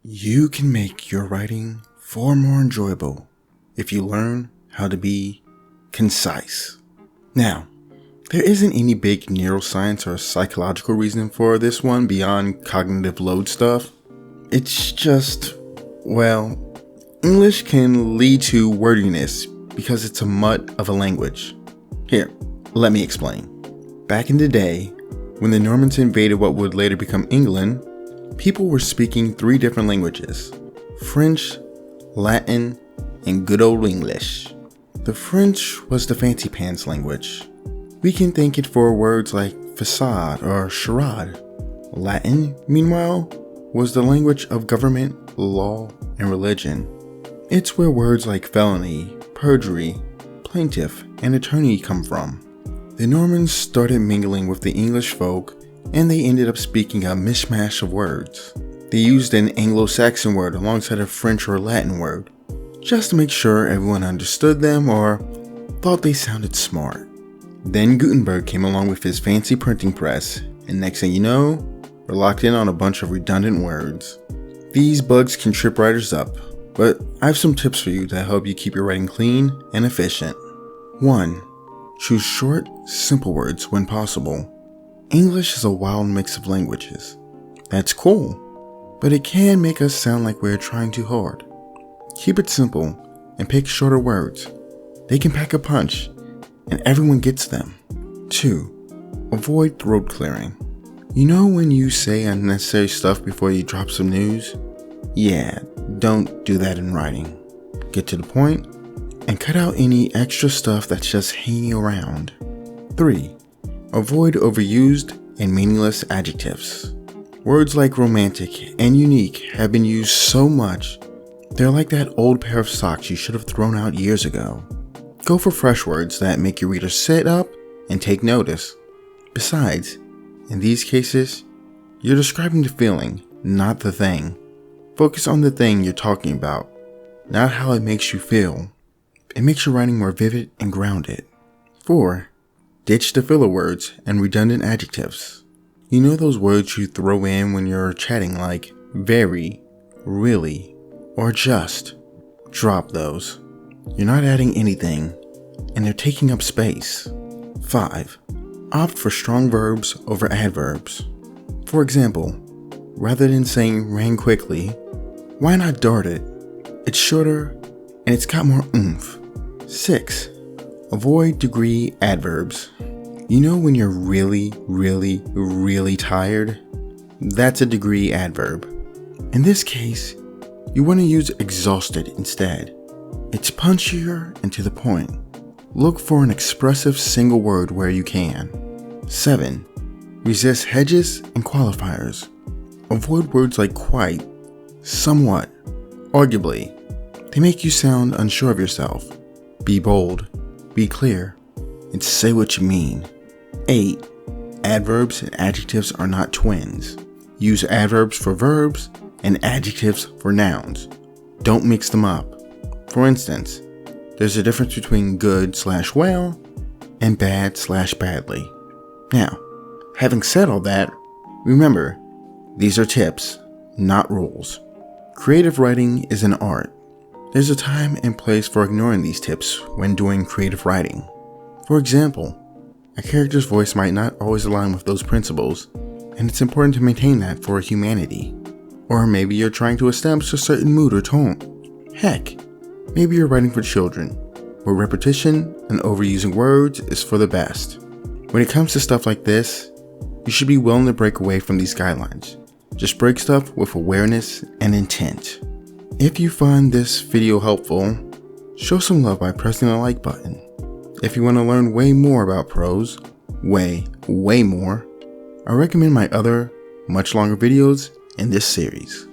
You can make your writing far more enjoyable if you learn how to be concise. Now, there isn't any big neuroscience or psychological reason for this one beyond cognitive load stuff. It's just, well, English can lead to wordiness because it's a mutt of a language. Here, let me explain. Back in the day, when the Normans invaded what would later become England, people were speaking 3 different languages: French, Latin, and good old English. The French was the fancy pants language. We can thank it for words like facade or charade. Latin, meanwhile, was the language of government, law, and religion. It's where words like felony, perjury, plaintiff, and attorney come from. The Normans started mingling with the English folk, and they ended up speaking a mishmash of words. They used an Anglo-Saxon word alongside a French or Latin word, just to make sure everyone understood them or thought they sounded smart. Then Gutenberg came along with his fancy printing press, and next thing you know, we're locked in on a bunch of redundant words. These bugs can trip writers up, but I have some tips for you to help you keep your writing clean and efficient. 1. Choose short, simple words when possible. English is a wild mix of languages. That's cool, but it can make us sound like we're trying too hard. Keep it simple and pick shorter words. They can pack a punch, and everyone gets them. 2. Avoid throat clearing. You know when you say unnecessary stuff before you drop some news? Yeah, don't do that in writing. Get to the point and cut out any extra stuff that's just hanging around. 3. Avoid overused and meaningless adjectives. Words like romantic and unique have been used so much, they're like that old pair of socks you should have thrown out years ago. Go for fresh words that make your reader sit up and take notice. Besides, in these cases, you're describing the feeling, not the thing. Focus on the thing you're talking about, not how it makes you feel. It makes your writing more vivid and grounded. 4. Ditch the filler words and redundant adjectives. You know those words you throw in when you're chatting like very, really, or just. Drop those. You're not adding anything, and they're taking up space. 5. Opt for strong verbs over adverbs. For example, rather than saying ran quickly, why not darted? It's shorter and it's got more oomph. 6. Avoid degree adverbs. You know when you're really, really, really tired? That's a degree adverb. In this case, you want to use exhausted instead. It's punchier and to the point. Look for an expressive single word where you can. 7. Resist hedges and qualifiers. Avoid words like quite, somewhat, arguably. They make you sound unsure of yourself. Be bold, be clear, and say what you mean. 8. Adverbs and adjectives are not twins. Use adverbs for verbs and adjectives for nouns. Don't mix them up. For instance, there's a difference between good/well and bad/badly. Now, having said all that, remember, these are tips, not rules. Creative writing is an art. There's a time and place for ignoring these tips when doing creative writing. For example, a character's voice might not always align with those principles, and it's important to maintain that for humanity. Or maybe you're trying to establish a certain mood or tone. Heck, maybe you're writing for children, where repetition and overusing words is for the best. When it comes to stuff like this, you should be willing to break away from these guidelines. Just break stuff with awareness and intent. If you find this video helpful, show some love by pressing the like button. If you want to learn way more about prose, way more, I recommend my other, much longer videos in this series.